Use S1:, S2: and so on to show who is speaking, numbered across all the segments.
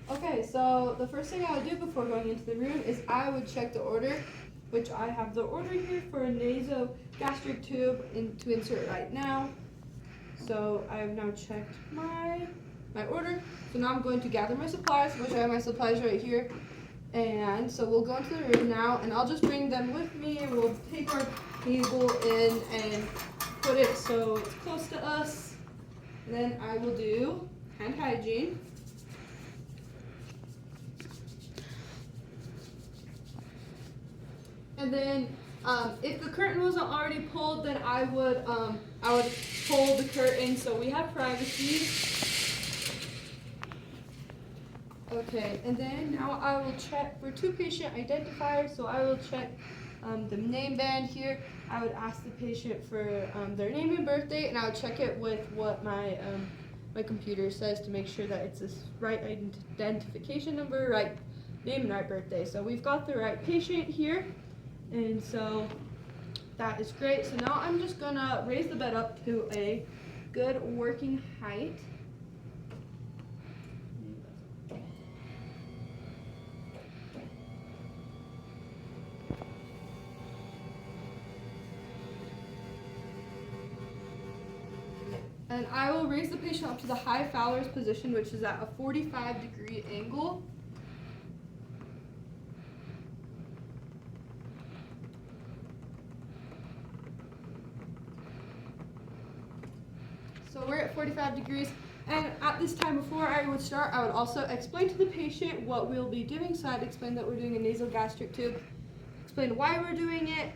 S1: Okay, so the first thing I would do before going into the room is I would check the order, which I have the order here for a nasogastric tube to insert right now. So I have now checked my order. So now I'm going to gather my supplies, which I have my supplies right here. And so we'll go into the room now, and I'll just bring them with me, and we'll take our table in and put it so it's close to us. And then I will do hand hygiene. And then if the curtain wasn't already pulled, then I would pull the curtain so we have privacy. Okay, and then now I will check for 2 patient identifiers. So I will check the name band here. I would ask the patient for their name and birthday, and I would check it with what my computer says to make sure that it's this right identification number, right name, and right birthday. So we've got the right patient here. And so that is great. So now I'm just gonna raise the bed up to a good working height. And I will raise the patient up to the high Fowler's position, which is at a 45-degree angle. So we're at 45 degrees, and at this time before I would start, I would also explain to the patient what we'll be doing. So I'd explain that we're doing a nasogastric tube, explain why we're doing it,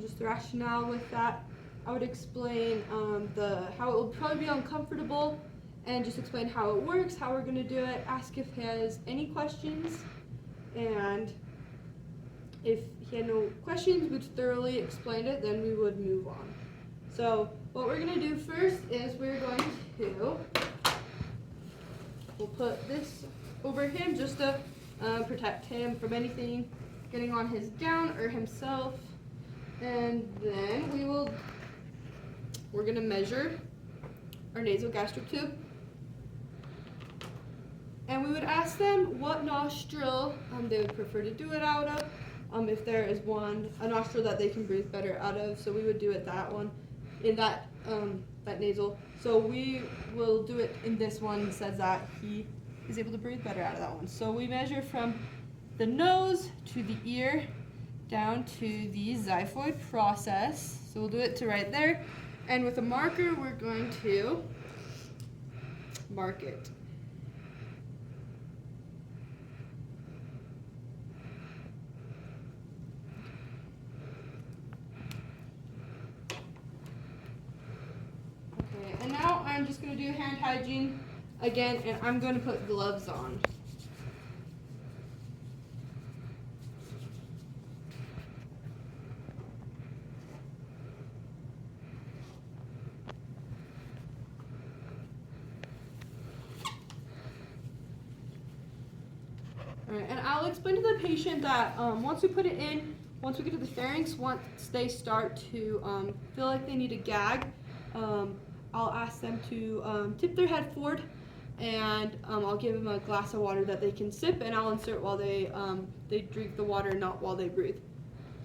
S1: just the rationale with that. I would explain how it will probably be uncomfortable, and just explain how it works, how we're going to do it, ask if he has any questions, and if he had no questions, we'd thoroughly explain it, then we would move on. So what we're going to do first is we'll put this over him just to protect him from anything getting on his gown or himself. And then we're going to measure our nasogastric tube. And we would ask them what nostril they would prefer to do it out of, if there is a nostril that they can breathe better out of. So we would do it that one, in that nasal. So we will do it in this one, says that he is able to breathe better out of that one. So we measure from the nose to the ear down to the xiphoid process. So we'll do it to right there. And with a marker, we're going to mark it. Okay, and now I'm just going to do hand hygiene again, and I'm going to put gloves on. Alright, and I'll explain to the patient that once we put it in, once we get to the pharynx, once they start to feel like they need a gag, I'll ask them to tip their head forward, and I'll give them a glass of water that they can sip, and I'll insert while they drink the water, not while they breathe.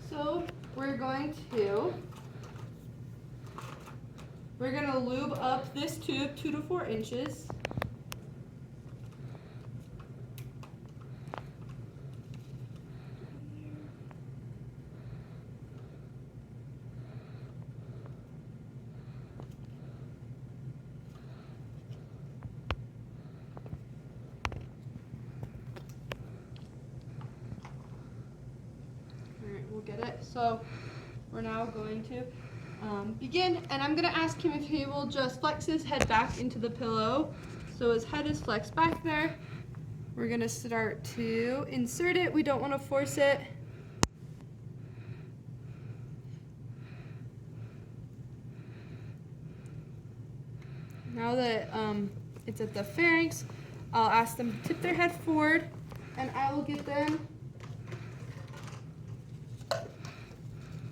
S1: So we're going to lube up this tube 2 to 4 inches. We'll get it. So we're now going to begin, and I'm going to ask him if he will just flex his head back into the pillow. So his head is flexed back there. We're going to start to insert it. We don't want to force it. Now that it's at the pharynx, I'll ask them to tip their head forward, and I will get them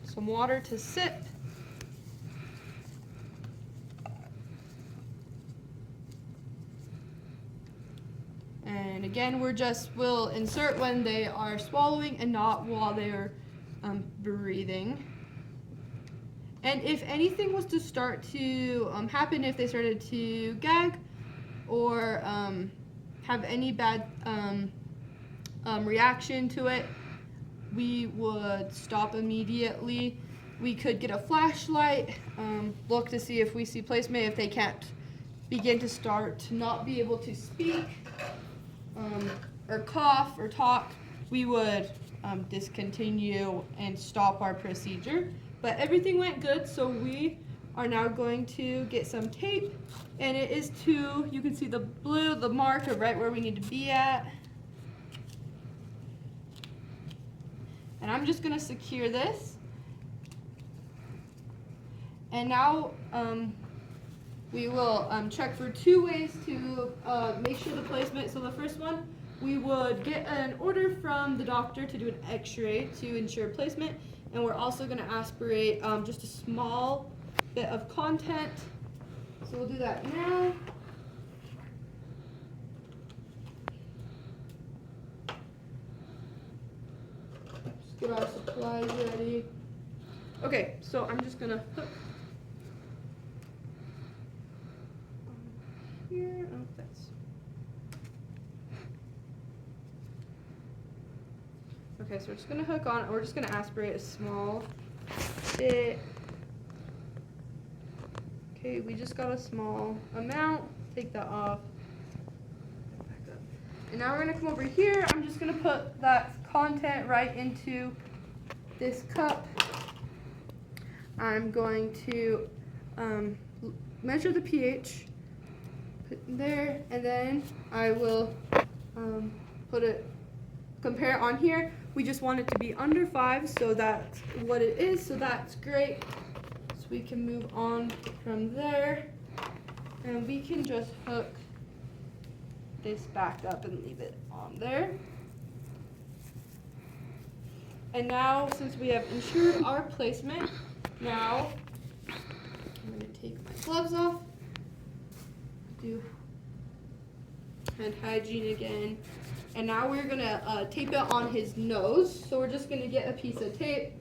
S1: some water to sip. And And again, we'll insert when they are swallowing and not while they are breathing. And if anything was to start to happen, if they started to gag or have any bad reaction to it, we would stop immediately. We could get a flashlight, look to see if we see placement. If they can't begin to start to not be able to speak or cough or talk, we would discontinue and stop our procedure. But everything went good, so we are now going to get some tape, and it is you can see the blue, the mark of right where we need to be at. And I'm just gonna secure this. And now we will check for 2 ways to make sure the placement. So the first one, we would get an order from the doctor to do an x-ray to ensure placement. And we're also gonna aspirate just a small bit of content. So we'll do that now. Just get our supplies ready. Okay, so I'm just gonna hook here. Oh, that's okay. So we're just gonna hook on. We're just gonna aspirate a small bit. Okay, we just got a small amount. Take that off. Back up. And now we're gonna come over here. I'm just gonna put that content right into this cup. I'm going to measure the pH, put it there, and then I will compare it on here. We just want it to be under 5, so that's what it is, so that's great. So we can move on from there, and we can just hook this back up and leave it on there. And now, since we have ensured our placement, now I'm going to take my gloves off, do hand hygiene again, and now we're going to tape it on his nose. So we're just going to get a piece of tape.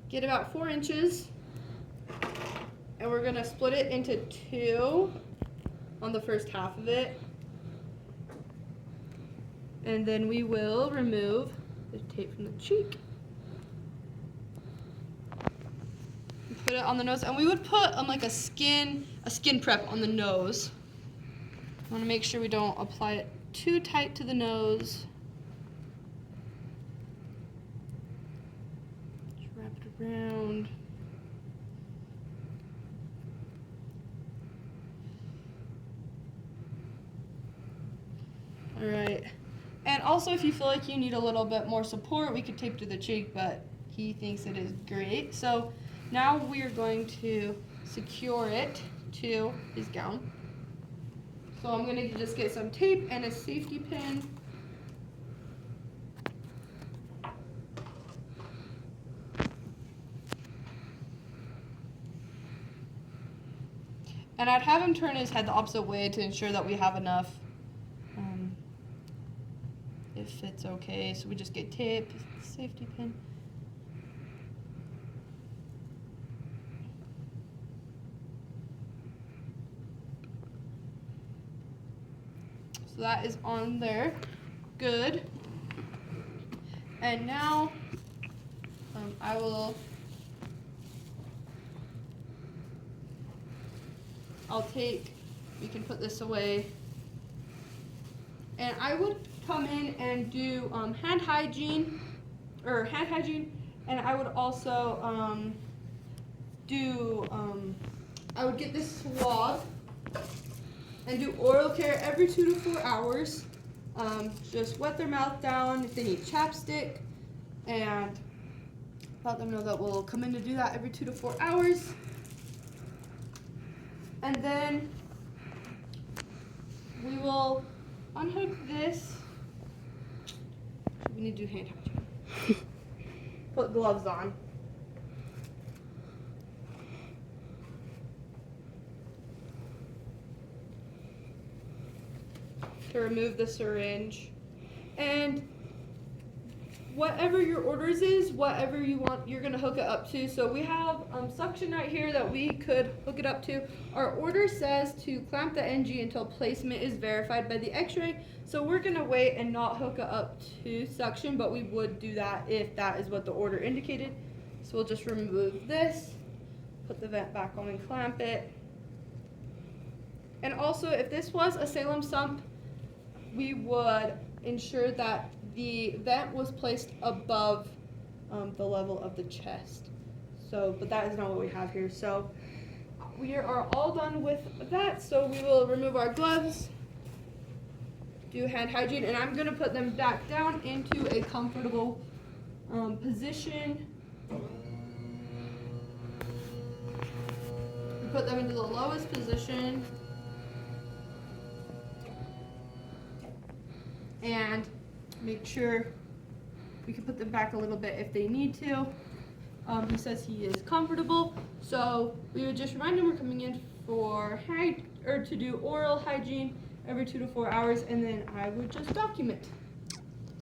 S1: Get about 4 inches, and we're going to split it into 2 on the first half of it. And then we will remove the tape from the cheek. And put it on the nose, and we would put like a skin prep on the nose. I want to make sure we don't apply it too tight to the nose. Just wrap it around. All right. And also, if you feel like you need a little bit more support, we could tape to the cheek, but he thinks it is great. So now we are going to secure it to his gown. So I'm going to just get some tape and a safety pin. And I'd have him turn his head the opposite way to ensure that we have enough. If it's okay, so we just get tape, safety pin. So that is on there. Good. And now we can put this away. And I would come in and do hand hygiene, and I would also I would get this swab and do oral care every 2 to 4 hours. Just wet their mouth down if they need chapstick, and let them know that we'll come in to do that every 2 to 4 hours. And then we will unhook this. We need to do hand hygiene. Put gloves on. to remove the syringe. And whatever your orders is, whatever you want, you're gonna hook it up to. So we have suction right here that we could hook it up to. Our order says to clamp the NG until placement is verified by the x-ray. So we're gonna wait and not hook it up to suction, but we would do that if that is what the order indicated. So we'll just remove this, put the vent back on and clamp it. And also, if this was a Salem sump, we would ensure that the vent was placed above the level of the chest. So, but that is not what we have here. So we are all done with that. So we will remove our gloves, do hand hygiene, and I'm gonna put them back down into a comfortable position. We put them into the lowest position. And make sure we can put them back a little bit if they need to. He says he is comfortable, so we would just remind him we're coming in for to do oral hygiene every 2 to 4 hours, and then I would just document.